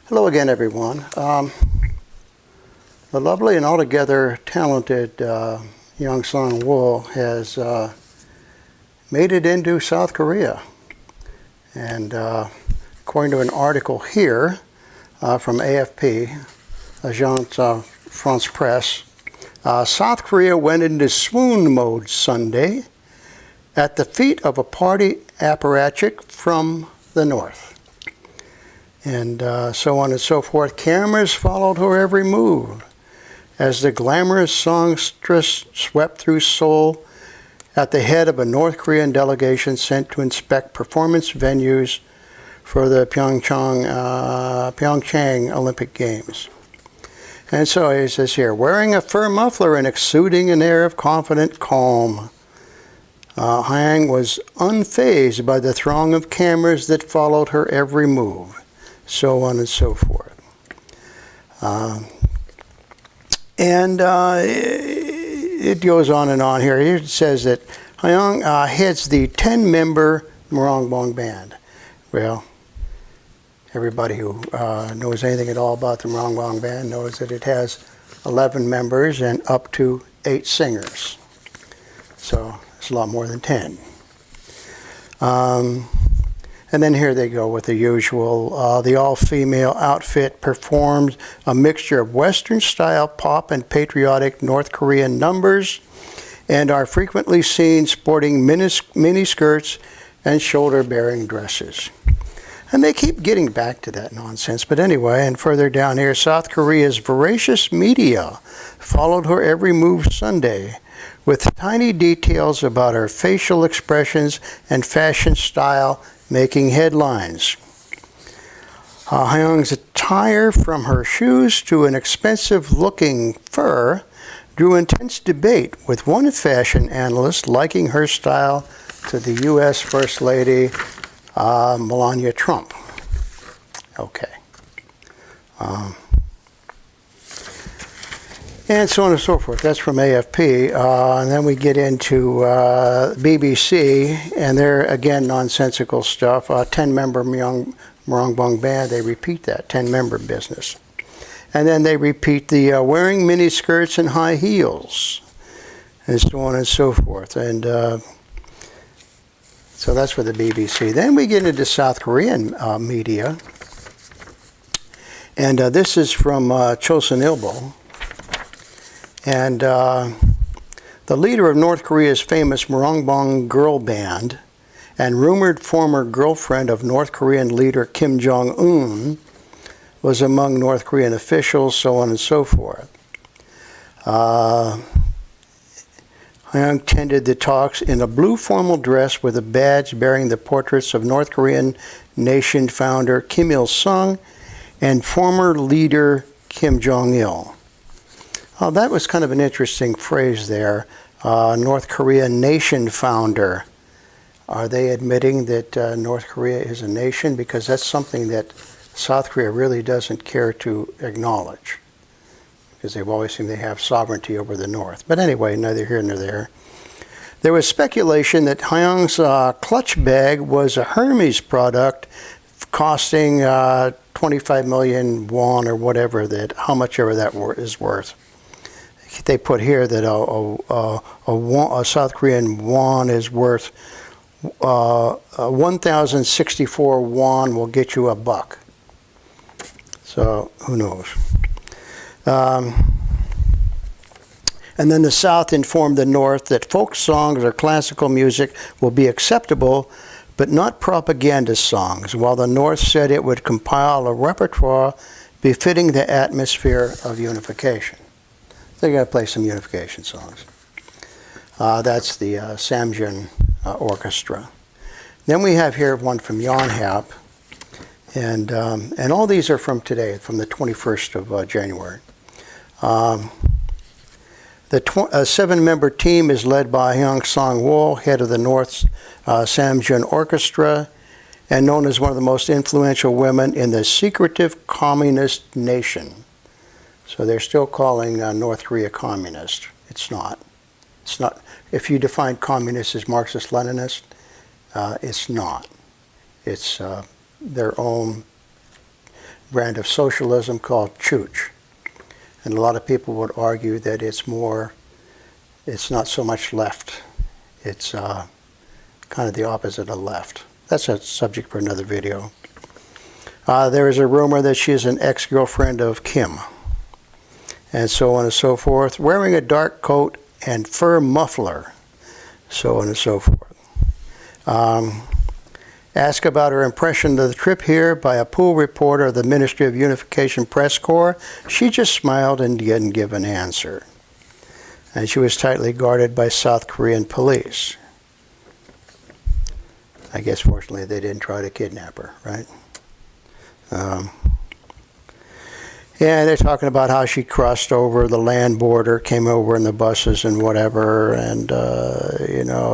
Hello again, everyone. The lovely and altogether talented Hyon Song Wol has made it into South Korea. And according to an article here from AFP, Agence France Presse, South Korea went into swoon mode Sunday at the feet of a party apparatchik from the north. And so on and so forth. Cameras followed her every move as the glamorous songstress swept through Seoul at the head of a North Korean delegation sent to inspect performance venues for the Pyeongchang Olympic Games. And so he says here, wearing a fur muffler and exuding an air of confident calm, Hyon was unfazed by the throng of cameras that followed her every move. So on and so forth. It goes on and on here. It says that Hyon heads the 10-member Morangbong Band. Well, everybody who knows anything at all about the Morangbong Band knows that it has 11 members and up to 8 singers. So it's a lot more than 10. And then here they go with the usual. The all-female outfit performs a mixture of Western-style pop and patriotic North Korean numbers and are frequently seen sporting mini skirts and shoulder-bearing dresses. And they keep getting back to that nonsense. But anyway, and further down here, South Korea's voracious media followed her every move Sunday with tiny details about her facial expressions and fashion style making headlines. Hyun's attire, from her shoes to an expensive-looking fur, drew intense debate, with one fashion analyst liking her style to the U.S. First Lady, Melania Trump. Okay. And so on and so forth. That's from AFP. And then we get into BBC, and they're, again, nonsensical stuff. 10-member Morangbong Band, they repeat that, 10-member business. And then they repeat the wearing mini skirts and high heels, and so on and so forth. And so that's for the BBC. Then we get into South Korean media. And this is from Chosun Ilbo. And the leader of North Korea's famous Morangbong Girl Band and rumored former girlfriend of North Korean leader Kim Jong-un was among North Korean officials, so on and so forth. Hyun tended the talks in a blue formal dress with a badge bearing the portraits of North Korean nation founder Kim Il-sung and former leader Kim Jong-il. That was kind of an interesting phrase there. North Korea nation founder. Are they admitting that North Korea is a nation? Because that's something that South Korea really doesn't care to acknowledge, because they've always seemed to have sovereignty over the North. But anyway, neither here nor there. There was speculation that Hyun's clutch bag was a Hermes product costing 25 million won or whatever, that how much ever that is worth. They put here that a South Korean won is worth 1,064 won will get you $1. So who knows? And then the South informed the North that folk songs or classical music will be acceptable, but not propaganda songs, while the North said it would compile a repertoire befitting the atmosphere of unification. They're going to play some unification songs. That's the Samjiyon Orchestra. Then we have here one from Yonhap, and all these are from today, from the 21st of January. The 7-member team is led by Hyon Song Wol, head of the North's Samjiyon Orchestra, and known as one of the most influential women in the secretive communist nation. So they're still calling North Korea communist. It's not. It's not. If you define communist as Marxist-Leninist, it's not. It's their own brand of socialism called Chooch. And a lot of people would argue that it's not so much left. It's kind of the opposite of left. That's a subject for another video. There is a rumor that she is an ex-girlfriend of Kim, and so on and so forth, wearing a dark coat and fur muffler, so on and so forth. Asked about her impression of the trip here by a pool reporter of the Ministry of Unification Press Corps, she just smiled and didn't give an answer. And she was tightly guarded by South Korean police. I guess fortunately they didn't try to kidnap her, right? Yeah, they're talking about how she crossed over the land border, came over in the buses and whatever, and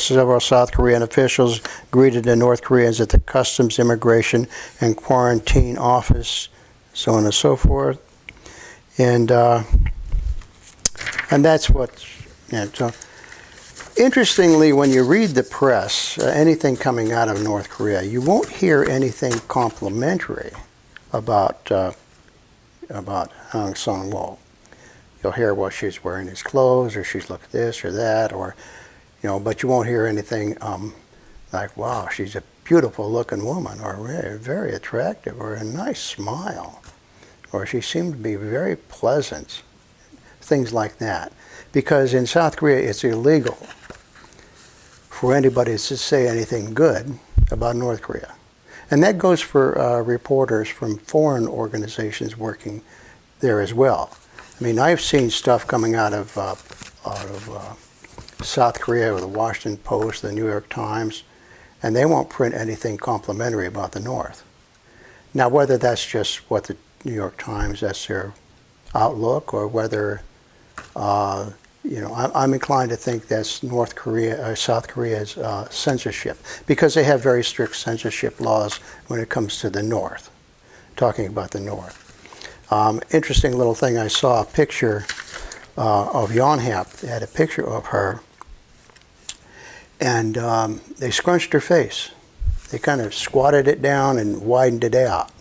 several South Korean officials greeted the North Koreans at the Customs, Immigration, and Quarantine Office, so on and so forth, and that's what. Yeah, so interestingly, when you read the press, anything coming out of North Korea, you won't hear anything complimentary about Hyon Song Wol. You'll hear what she's wearing his clothes, or she's looked this or that, or but you won't hear anything like, wow, she's a beautiful looking woman, or very, very attractive, or a nice smile, or she seemed to be very pleasant, things like that. Because in South Korea it's illegal for anybody to say anything good about North Korea. And that goes for reporters from foreign organizations working there as well. I mean, I've seen stuff coming out of South Korea, with the Washington Post, the New York Times, and they won't print anything complimentary about the North. Now, whether that's just what the New York Times, that's their outlook, or whether, I'm inclined to think that's North Korea or South Korea's censorship, because they have very strict censorship laws when it comes to the North, talking about the North. Interesting little thing, I saw a picture of Yonhap. They had a picture of her, and they scrunched her face. They kind of squatted it down and widened it out.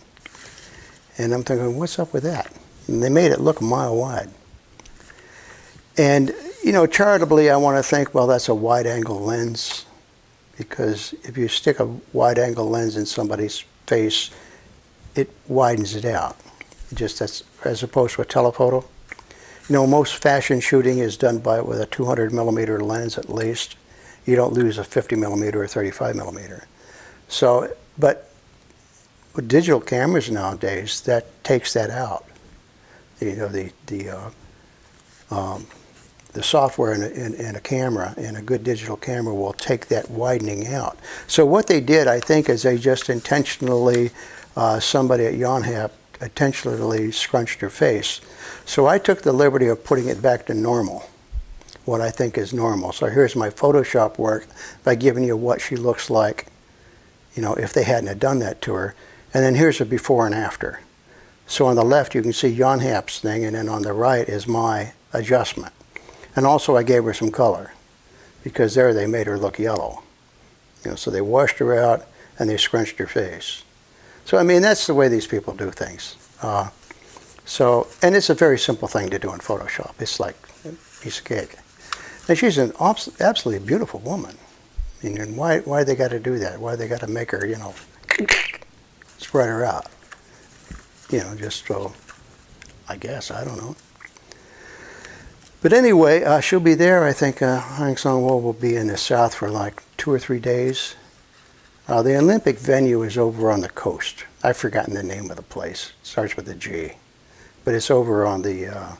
And I'm thinking, what's up with that? And they made it look a mile wide. And, charitably, I want to think, well, that's a wide-angle lens, because if you stick a wide-angle lens in somebody's face, it widens it out. That's as opposed to a telephoto. Most fashion shooting is done with a 200 millimeter lens at least. You don't lose a 50 millimeter or 35 millimeter. So, but with digital cameras nowadays, that takes that out. The software in a camera, in a good digital camera, will take that widening out. So what they did, I think, is they just intentionally, somebody at Yonhap intentionally scrunched her face. So I took the liberty of putting it back to normal, what I think is normal. So here's my Photoshop work by giving you what she looks like, if they hadn't have done that to her. And then here's a before and after. So on the left you can see Yonhap's thing, and then on the right is my adjustment. And also I gave her some color, because there they made her look yellow. So they washed her out and they scrunched her face. So I mean, that's the way these people do things. And it's a very simple thing to do in Photoshop. It's like a piece of cake. And she's an absolutely beautiful woman. I mean, and why they got to do that? Why they got to make her, spread her out? Just so, I guess, I don't know. But anyway, she'll be there. I think Hyon Song Wol will be in the South for like 2 or 3 days. The Olympic venue is over on the coast. I've forgotten the name of the place. It starts with a G, but it's over on the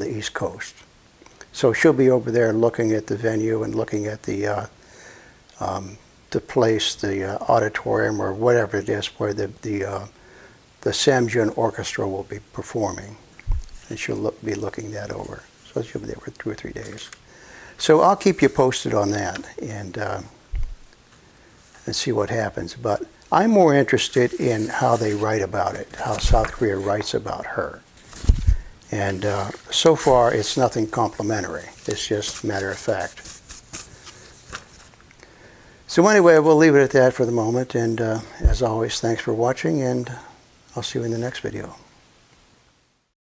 East Coast. So she'll be over there looking at the venue and looking at the place, the auditorium or whatever it is, where the Samjiyon Orchestra will be performing, and she'll be looking that over. So she'll be there for 2 or 3 days. So I'll keep you posted on that and see what happens. But I'm more interested in how they write about it, how South Korea writes about her. And so far, it's nothing complimentary. It's just matter of fact. So anyway, we'll leave it at that for the moment. And as always, thanks for watching, and I'll see you in the next video.